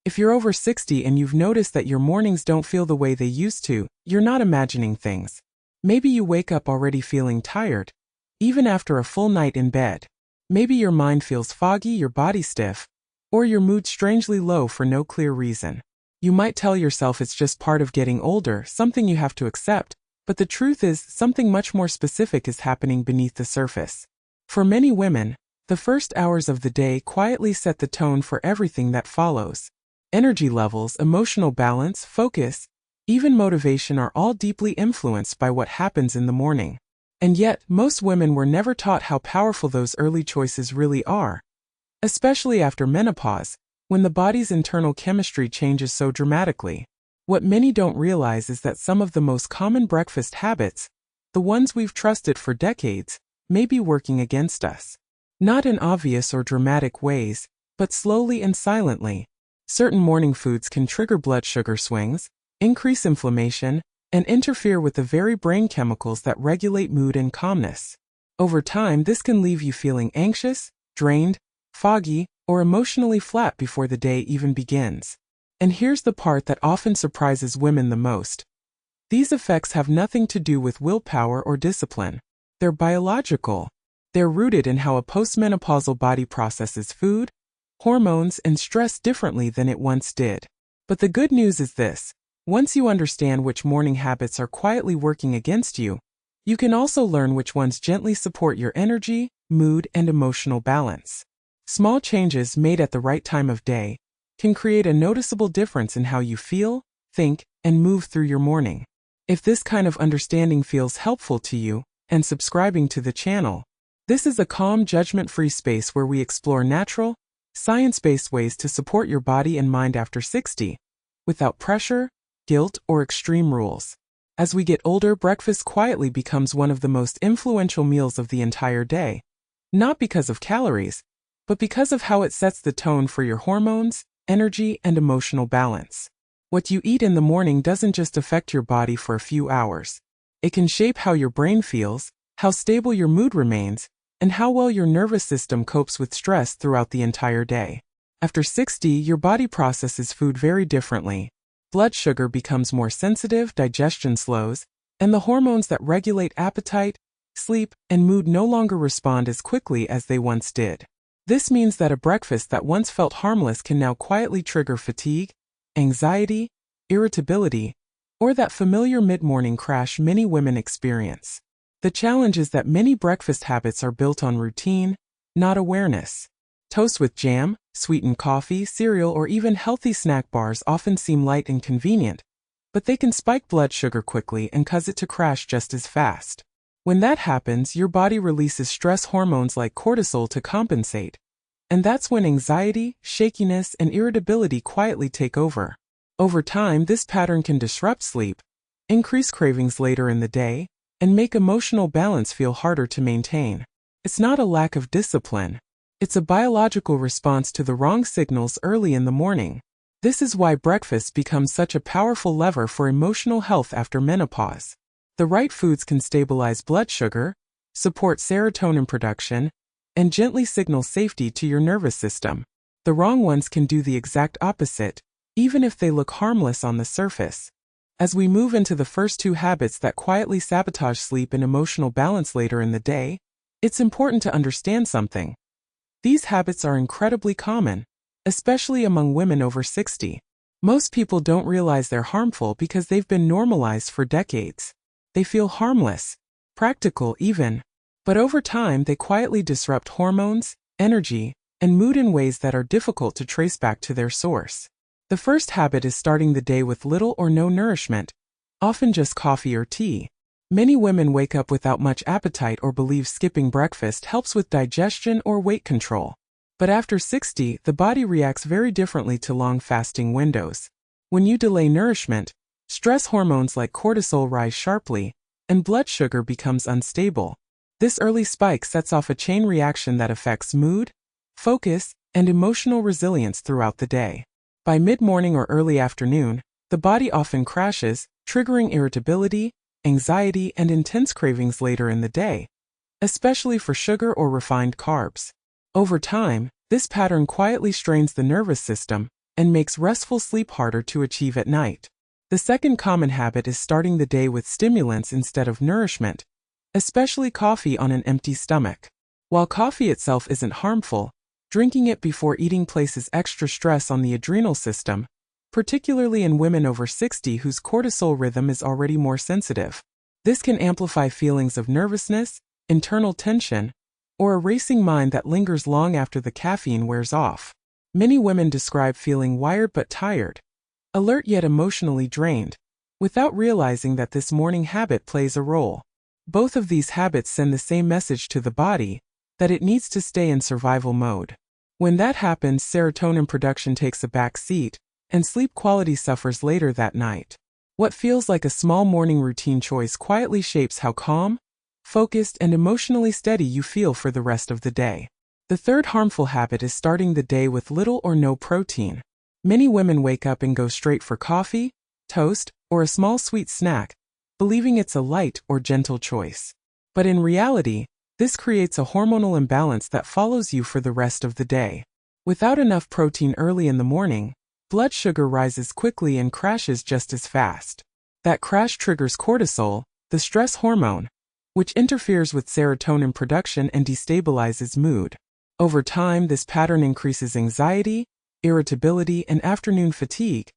If you're over 60 and you've noticed that your mornings don't feel the way they used to, you're not imagining things. Maybe you wake up already feeling tired, even after a full night in bed. Maybe your mind feels foggy, your body stiff, or your mood strangely low for no clear reason. You might tell yourself it's just part of getting older, something you have to accept, but the truth is something much more specific is happening beneath the surface. For many women, the first hours of the day quietly set the tone for everything that follows. Energy levels, emotional balance, focus, even motivation are all deeply influenced by what happens in the morning. And yet, most women were never taught how powerful those early choices really are. Especially after menopause, when the body's internal chemistry changes so dramatically. What many don't realize is that some of the most common breakfast habits, the ones we've trusted for decades, may be working against us. Not in obvious or dramatic ways, but slowly and silently. Certain morning foods can trigger blood sugar swings, increase inflammation, and interfere with the very brain chemicals that regulate mood and calmness. Over time, this can leave you feeling anxious, drained, foggy, or emotionally flat before the day even begins. And here's the part that often surprises women the most. These effects have nothing to do with willpower or discipline. They're biological. They're rooted in how a postmenopausal body processes food, hormones, and stress differently than it once did. But the good news is this: once you understand which morning habits are quietly working against you, you can also learn which ones gently support your energy, mood, and emotional balance. Small changes made at the right time of day can create a noticeable difference in how you feel, think, and move through your morning. If this kind of understanding feels helpful to you, and subscribing to the channel, this is a calm, judgment-free space where we explore natural, science-based ways to support your body and mind after 60, without pressure, guilt, or extreme rules. As we get older, breakfast quietly becomes one of the most influential meals of the entire day, not because of calories, but because of how it sets the tone for your hormones, energy, and emotional balance. What you eat in the morning doesn't just affect your body for a few hours. It can shape how your brain feels, how stable your mood remains, and how well your nervous system copes with stress throughout the entire day. After 60, your body processes food very differently. Blood sugar becomes more sensitive, digestion slows, and the hormones that regulate appetite, sleep, and mood no longer respond as quickly as they once did. This means that a breakfast that once felt harmless can now quietly trigger fatigue, anxiety, irritability, or that familiar mid-morning crash many women experience. The challenge is that many breakfast habits are built on routine, not awareness. Toast with jam, sweetened coffee, cereal, or even healthy snack bars often seem light and convenient, but they can spike blood sugar quickly and cause it to crash just as fast. When that happens, your body releases stress hormones like cortisol to compensate, and that's when anxiety, shakiness, and irritability quietly take over. Over time, this pattern can disrupt sleep, increase cravings later in the day, and make emotional balance feel harder to maintain. It's not a lack of discipline. It's a biological response to the wrong signals early in the morning. This is why breakfast becomes such a powerful lever for emotional health after menopause. The right foods can stabilize blood sugar, support serotonin production, and gently signal safety to your nervous system. The wrong ones can do the exact opposite, even if they look harmless on the surface. As we move into the first two habits that quietly sabotage sleep and emotional balance later in the day, it's important to understand something. These habits are incredibly common, especially among women over 60. Most people don't realize they're harmful because they've been normalized for decades. They feel harmless, practical even, but over time they quietly disrupt hormones, energy, and mood in ways that are difficult to trace back to their source. The first habit is starting the day with little or no nourishment, often just coffee or tea. Many women wake up without much appetite or believe skipping breakfast helps with digestion or weight control. But after 60, the body reacts very differently to long fasting windows. When you delay nourishment, stress hormones like cortisol rise sharply, and blood sugar becomes unstable. This early spike sets off a chain reaction that affects mood, focus, and emotional resilience throughout the day. By mid-morning or early afternoon, the body often crashes, triggering irritability, anxiety, and intense cravings later in the day, especially for sugar or refined carbs. Over time, this pattern quietly strains the nervous system, and makes restful sleep harder to achieve at night. The second common habit is starting the day with stimulants instead of nourishment, especially coffee on an empty stomach. While coffee itself isn't harmful, drinking it before eating places extra stress on the adrenal system, particularly in women over 60 whose cortisol rhythm is already more sensitive. This can amplify feelings of nervousness, internal tension, or a racing mind that lingers long after the caffeine wears off. Many women describe feeling wired but tired, alert yet emotionally drained, without realizing that this morning habit plays a role. Both of these habits send the same message to the body, that it needs to stay in survival mode. When that happens, serotonin production takes a back seat, and sleep quality suffers later that night. What feels like a small morning routine choice quietly shapes how calm, focused, and emotionally steady you feel for the rest of the day. The third harmful habit is starting the day with little or no protein. Many women wake up and go straight for coffee, toast, or a small sweet snack, believing it's a light or gentle choice. But in reality, this creates a hormonal imbalance that follows you for the rest of the day. Without enough protein early in the morning, blood sugar rises quickly and crashes just as fast. That crash triggers cortisol, the stress hormone, which interferes with serotonin production and destabilizes mood. Over time, this pattern increases anxiety, irritability, and afternoon fatigue,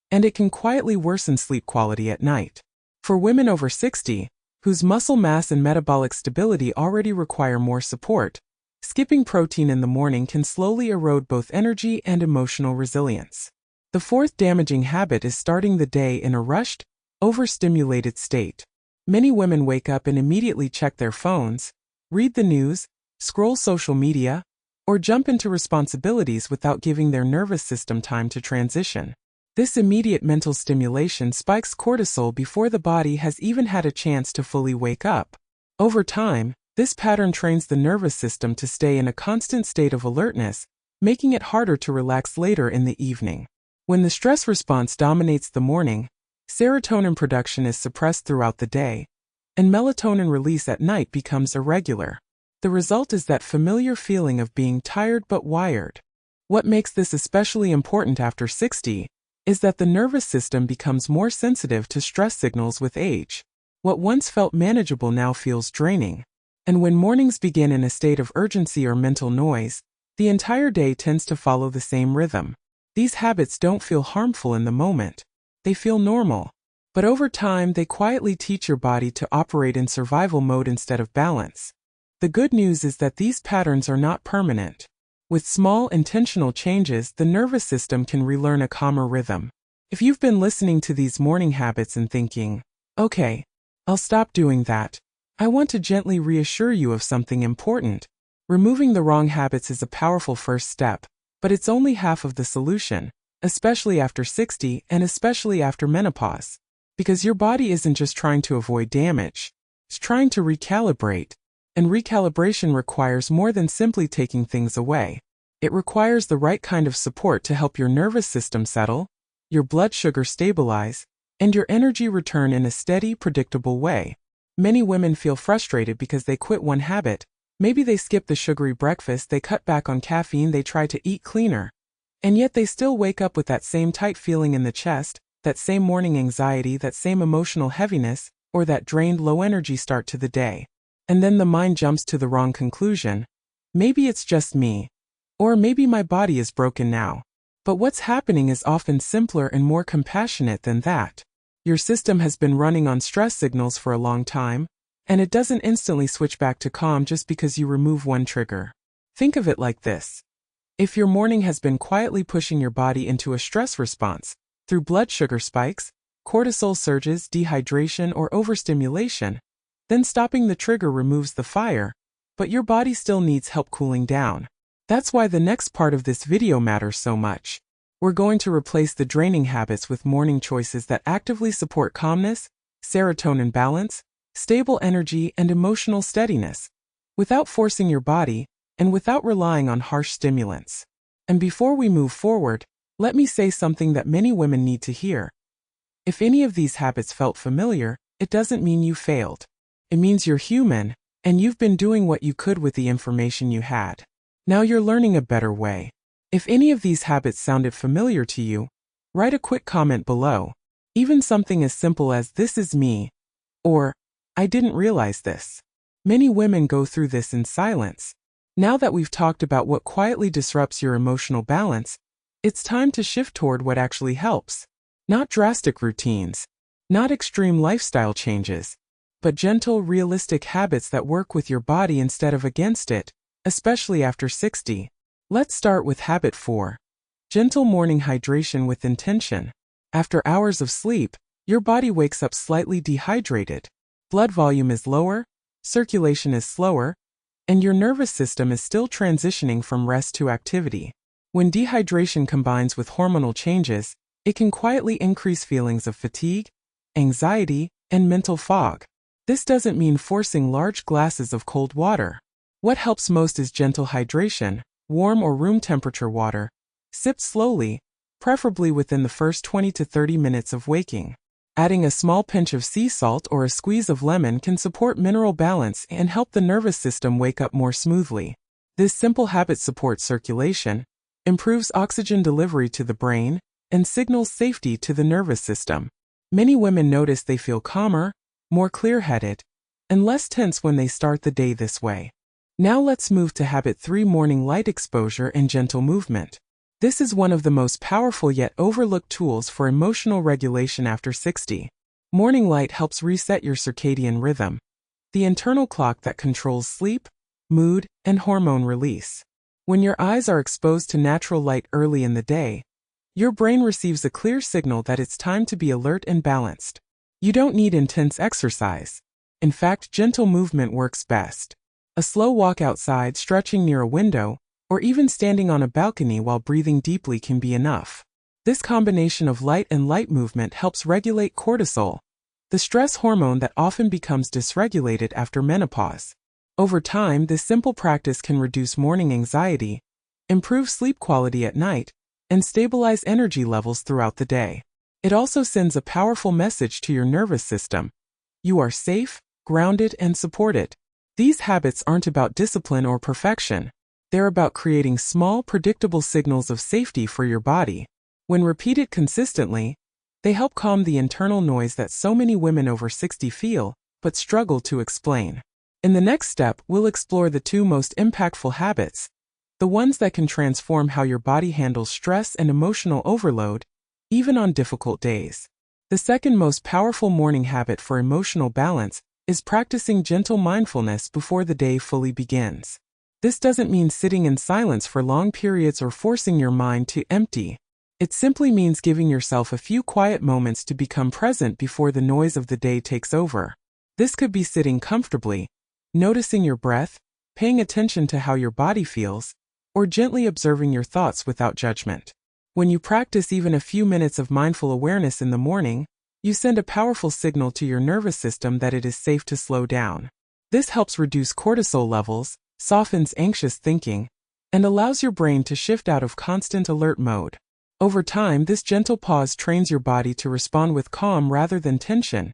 and it can quietly worsen sleep quality at night. For women over 60, whose muscle mass and metabolic stability already require more support, skipping protein in the morning can slowly erode both energy and emotional resilience. The fourth damaging habit is starting the day in a rushed, overstimulated state. Many women wake up and immediately check their phones, read the news, scroll social media, or jump into responsibilities without giving their nervous system time to transition. This immediate mental stimulation spikes cortisol before the body has even had a chance to fully wake up. Over time, this pattern trains the nervous system to stay in a constant state of alertness, making it harder to relax later in the evening. When the stress response dominates the morning, serotonin production is suppressed throughout the day, and melatonin release at night becomes irregular. The result is that familiar feeling of being tired but wired. What makes this especially important after 60 is that the nervous system becomes more sensitive to stress signals with age. What once felt manageable now feels draining. And when mornings begin in a state of urgency or mental noise, the entire day tends to follow the same rhythm. These habits don't feel harmful in the moment. They feel normal. But over time, they quietly teach your body to operate in survival mode instead of balance. The good news is that these patterns are not permanent. With small, intentional changes, the nervous system can relearn a calmer rhythm. If you've been listening to these morning habits and thinking, okay, I'll stop doing that, I want to gently reassure you of something important. Removing the wrong habits is a powerful first step, but it's only half of the solution, especially after 60 and especially after menopause. Because your body isn't just trying to avoid damage, it's trying to recalibrate. And recalibration requires more than simply taking things away. It requires the right kind of support to help your nervous system settle, your blood sugar stabilize, and your energy return in a steady, predictable way. Many women feel frustrated because they quit one habit. Maybe they skip the sugary breakfast, they cut back on caffeine, they try to eat cleaner. And yet they still wake up with that same tight feeling in the chest, that same morning anxiety, that same emotional heaviness, or that drained, low-energy start to the day. And then the mind jumps to the wrong conclusion. Maybe it's just me. Or maybe my body is broken now. But what's happening is often simpler and more compassionate than that. Your system has been running on stress signals for a long time, and it doesn't instantly switch back to calm just because you remove one trigger. Think of it like this. If your morning has been quietly pushing your body into a stress response, through blood sugar spikes, cortisol surges, dehydration, or overstimulation, then stopping the trigger removes the fire, but your body still needs help cooling down. That's why the next part of this video matters so much. We're going to replace the draining habits with morning choices that actively support calmness, serotonin balance, stable energy, and emotional steadiness, without forcing your body, and without relying on harsh stimulants. And before we move forward, let me say something that many women need to hear. If any of these habits felt familiar, it doesn't mean you failed. It means you're human, and you've been doing what you could with the information you had. Now you're learning a better way. If any of these habits sounded familiar to you, write a quick comment below. Even something as simple as "this is me" or "I didn't realize this." Many women go through this in silence. Now that we've talked about what quietly disrupts your emotional balance, it's time to shift toward what actually helps. Not drastic routines, not extreme lifestyle changes, but gentle, realistic habits that work with your body instead of against it, especially after 60. Let's start with habit 4. Gentle morning hydration with intention. After hours of sleep, your body wakes up slightly dehydrated. Blood volume is lower, circulation is slower, and your nervous system is still transitioning from rest to activity. When dehydration combines with hormonal changes, it can quietly increase feelings of fatigue, anxiety, and mental fog. This doesn't mean forcing large glasses of cold water. What helps most is gentle hydration, warm or room temperature water, sipped slowly, preferably within the first 20 to 30 minutes of waking. Adding a small pinch of sea salt or a squeeze of lemon can support mineral balance and help the nervous system wake up more smoothly. This simple habit supports circulation, improves oxygen delivery to the brain, and signals safety to the nervous system. Many women notice they feel calmer, more clear-headed, and less tense when they start the day this way. Now let's move to habit 3: morning light exposure and gentle movement. This is one of the most powerful yet overlooked tools for emotional regulation after 60. Morning light helps reset your circadian rhythm, the internal clock that controls sleep, mood, and hormone release. When your eyes are exposed to natural light early in the day, your brain receives a clear signal that it's time to be alert and balanced. You don't need intense exercise. In fact, gentle movement works best. A slow walk outside, stretching near a window, or even standing on a balcony while breathing deeply can be enough. This combination of light and light movement helps regulate cortisol, the stress hormone that often becomes dysregulated after menopause. Over time, this simple practice can reduce morning anxiety, improve sleep quality at night, and stabilize energy levels throughout the day. It also sends a powerful message to your nervous system. You are safe, grounded, and supported. These habits aren't about discipline or perfection. They're about creating small, predictable signals of safety for your body. When repeated consistently, they help calm the internal noise that so many women over 60 feel, but struggle to explain. In the next step, we'll explore the 2 most impactful habits, the ones that can transform how your body handles stress and emotional overload, even on difficult days. The second most powerful morning habit for emotional balance is practicing gentle mindfulness before the day fully begins. This doesn't mean sitting in silence for long periods or forcing your mind to empty. It simply means giving yourself a few quiet moments to become present before the noise of the day takes over. This could be sitting comfortably, noticing your breath, paying attention to how your body feels, or gently observing your thoughts without judgment. When you practice even a few minutes of mindful awareness in the morning, you send a powerful signal to your nervous system that it is safe to slow down. This helps reduce cortisol levels, softens anxious thinking, and allows your brain to shift out of constant alert mode. Over time, this gentle pause trains your body to respond with calm rather than tension,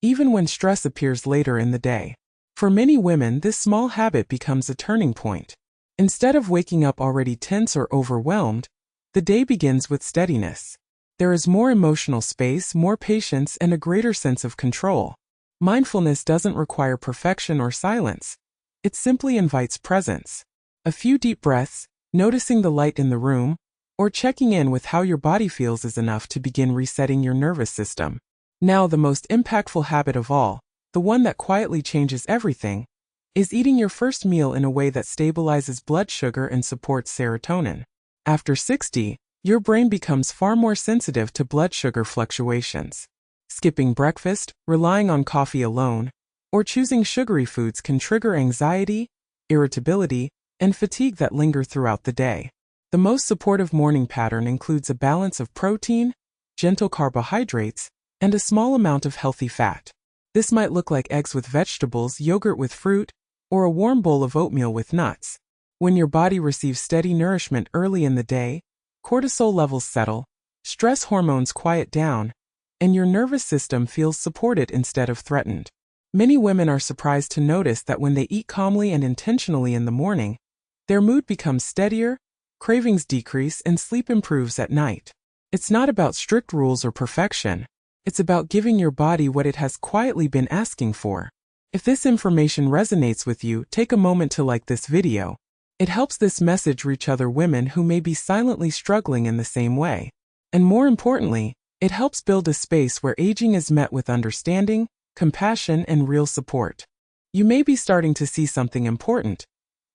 even when stress appears later in the day. For many women, this small habit becomes a turning point. Instead of waking up already tense or overwhelmed, the day begins with steadiness. There is more emotional space, more patience, and a greater sense of control. Mindfulness doesn't require perfection or silence. It simply invites presence. A few deep breaths, noticing the light in the room, or checking in with how your body feels is enough to begin resetting your nervous system. Now, the most impactful habit of all, the one that quietly changes everything, is eating your first meal in a way that stabilizes blood sugar and supports serotonin. After 60, your brain becomes far more sensitive to blood sugar fluctuations. Skipping breakfast, relying on coffee alone, or choosing sugary foods can trigger anxiety, irritability, and fatigue that linger throughout the day. The most supportive morning pattern includes a balance of protein, gentle carbohydrates, and a small amount of healthy fat. This might look like eggs with vegetables, yogurt with fruit, or a warm bowl of oatmeal with nuts. When your body receives steady nourishment early in the day, cortisol levels settle, stress hormones quiet down, and your nervous system feels supported instead of threatened. Many women are surprised to notice that when they eat calmly and intentionally in the morning, their mood becomes steadier, cravings decrease, and sleep improves at night. It's not about strict rules or perfection. It's about giving your body what it has quietly been asking for. If this information resonates with you, take a moment to like this video. It helps this message reach other women who may be silently struggling in the same way. And more importantly, it helps build a space where aging is met with understanding, compassion, and real support. You may be starting to see something important.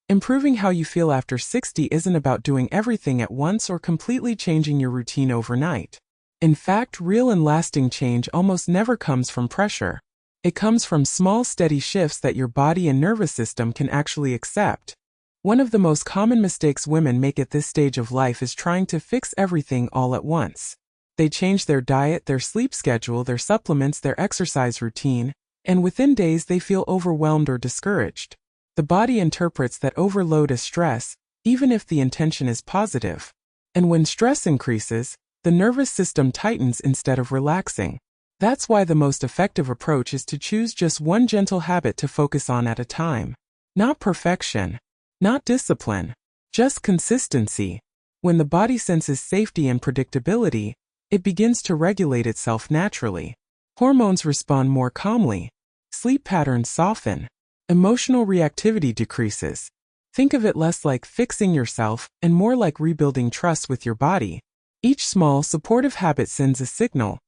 Improving how you feel after 60 isn't about doing everything at once or completely changing your routine overnight. In fact, real and lasting change almost never comes from pressure. It comes from small, steady shifts that your body and nervous system can actually accept. One of the most common mistakes women make at this stage of life is trying to fix everything all at once. They change their diet, their sleep schedule, their supplements, their exercise routine, and within days they feel overwhelmed or discouraged. The body interprets that overload as stress, even if the intention is positive. And when stress increases, the nervous system tightens instead of relaxing. That's why the most effective approach is to choose just one gentle habit to focus on at a time. Not perfection, not discipline, just consistency. When the body senses safety and predictability, it begins to regulate itself naturally. Hormones respond more calmly. Sleep patterns soften. Emotional reactivity decreases. Think of it less like fixing yourself and more like rebuilding trust with your body. Each small, supportive habit sends a signal.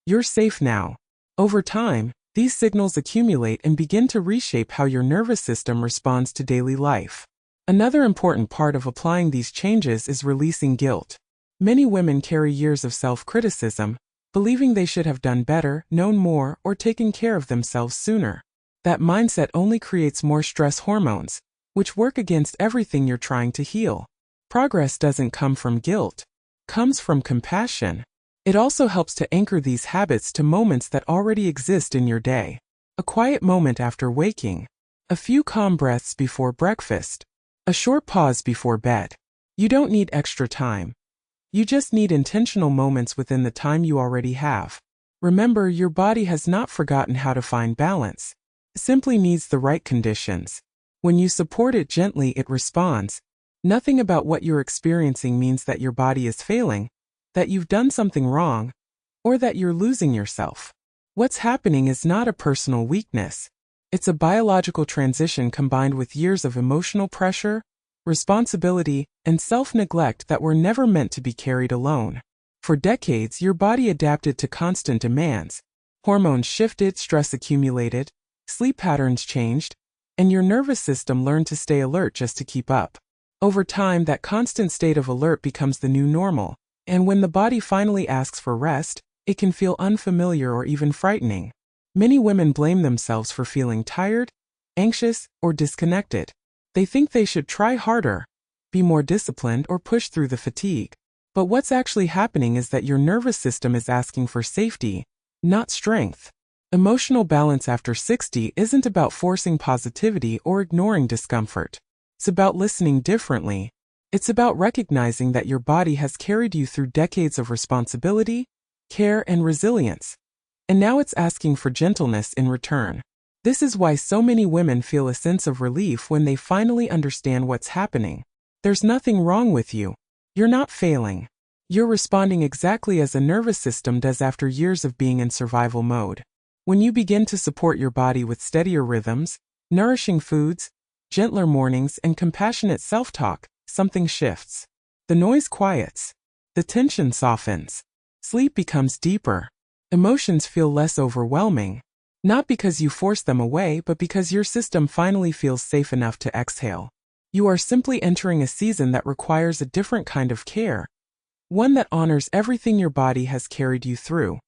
You're safe now. Over time, these signals accumulate and begin to reshape how your nervous system responds to daily life. Another important part of applying these changes is releasing guilt. Many women carry years of self-criticism, believing they should have done better, known more, or taken care of themselves sooner. That mindset only creates more stress hormones, which work against everything you're trying to heal. Progress doesn't come from guilt. It comes from compassion. It also helps to anchor these habits to moments that already exist in your day. A quiet moment after waking. A few calm breaths before breakfast. A short pause before bed. You don't need extra time. You just need intentional moments within the time you already have. Remember, your body has not forgotten how to find balance. It simply needs the right conditions. When you support it gently, it responds. Nothing about what you're experiencing means that your body is failing, that you've done something wrong, or that you're losing yourself. What's happening is not a personal weakness. It's a biological transition combined with years of emotional pressure, responsibility, and self-neglect that were never meant to be carried alone. For decades, your body adapted to constant demands. Hormones shifted, stress accumulated, sleep patterns changed, and your nervous system learned to stay alert just to keep up. Over time, that constant state of alert becomes the new normal, and when the body finally asks for rest, it can feel unfamiliar or even frightening. Many women blame themselves for feeling tired, anxious, or disconnected. They think they should try harder, be more disciplined, or push through the fatigue. But what's actually happening is that your nervous system is asking for safety, not strength. Emotional balance after 60 isn't about forcing positivity or ignoring discomfort. It's about listening differently. It's about recognizing that your body has carried you through decades of responsibility, care, and resilience. And now it's asking for gentleness in return. This is why so many women feel a sense of relief when they finally understand what's happening. There's nothing wrong with you. You're not failing. You're responding exactly as a nervous system does after years of being in survival mode. When you begin to support your body with steadier rhythms, nourishing foods, gentler mornings, and compassionate self-talk, something shifts. The noise quiets. The tension softens. Sleep becomes deeper. Emotions feel less overwhelming. Not because you force them away, but because your system finally feels safe enough to exhale. You are simply entering a season that requires a different kind of care. One that honors everything your body has carried you through.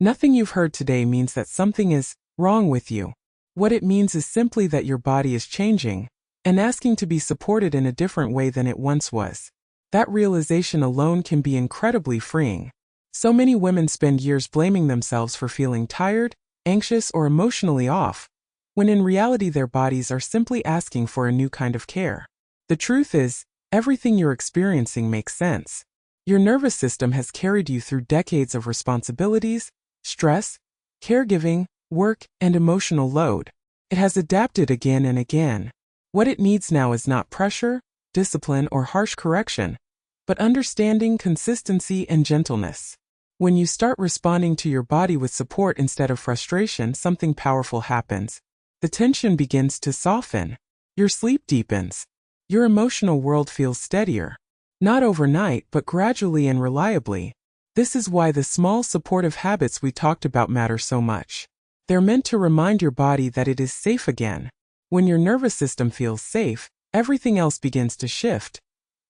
Nothing you've heard today means that something is wrong with you. What it means is simply that your body is changing and asking to be supported in a different way than it once was. That realization alone can be incredibly freeing. So many women spend years blaming themselves for feeling tired, anxious, or emotionally off, when in reality their bodies are simply asking for a new kind of care. The truth is, everything you're experiencing makes sense. Your nervous system has carried you through decades of responsibilities, stress, caregiving, work, and emotional load. It has adapted again and again. What it needs now is not pressure, discipline, or harsh correction. but understanding, consistency, and gentleness. When you start responding to your body with support instead of frustration, something powerful happens. The tension begins to soften. Your sleep deepens. Your emotional world feels steadier. Not overnight, but gradually and reliably. This is why the small supportive habits we talked about matter so much. They're meant to remind your body that it is safe again. When your nervous system feels safe, everything else begins to shift.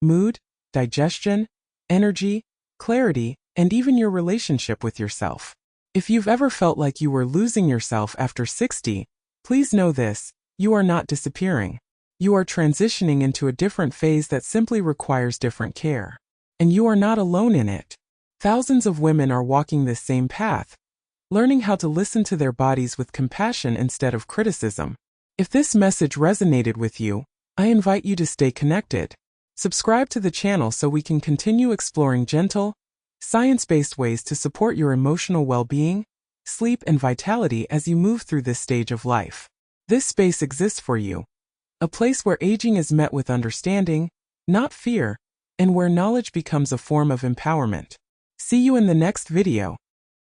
Mood, digestion, energy, clarity, and even your relationship with yourself. If you've ever felt like you were losing yourself after 60, please know this: you are not disappearing. You are transitioning into a different phase that simply requires different care. And you are not alone in it. Thousands of women are walking this same path, learning how to listen to their bodies with compassion instead of criticism. If this message resonated with you, I invite you to stay connected. Subscribe to the channel so we can continue exploring gentle, science-based ways to support your emotional well-being, sleep, and vitality as you move through this stage of life. This space exists for you, a place where aging is met with understanding, not fear, and where knowledge becomes a form of empowerment. See you in the next video.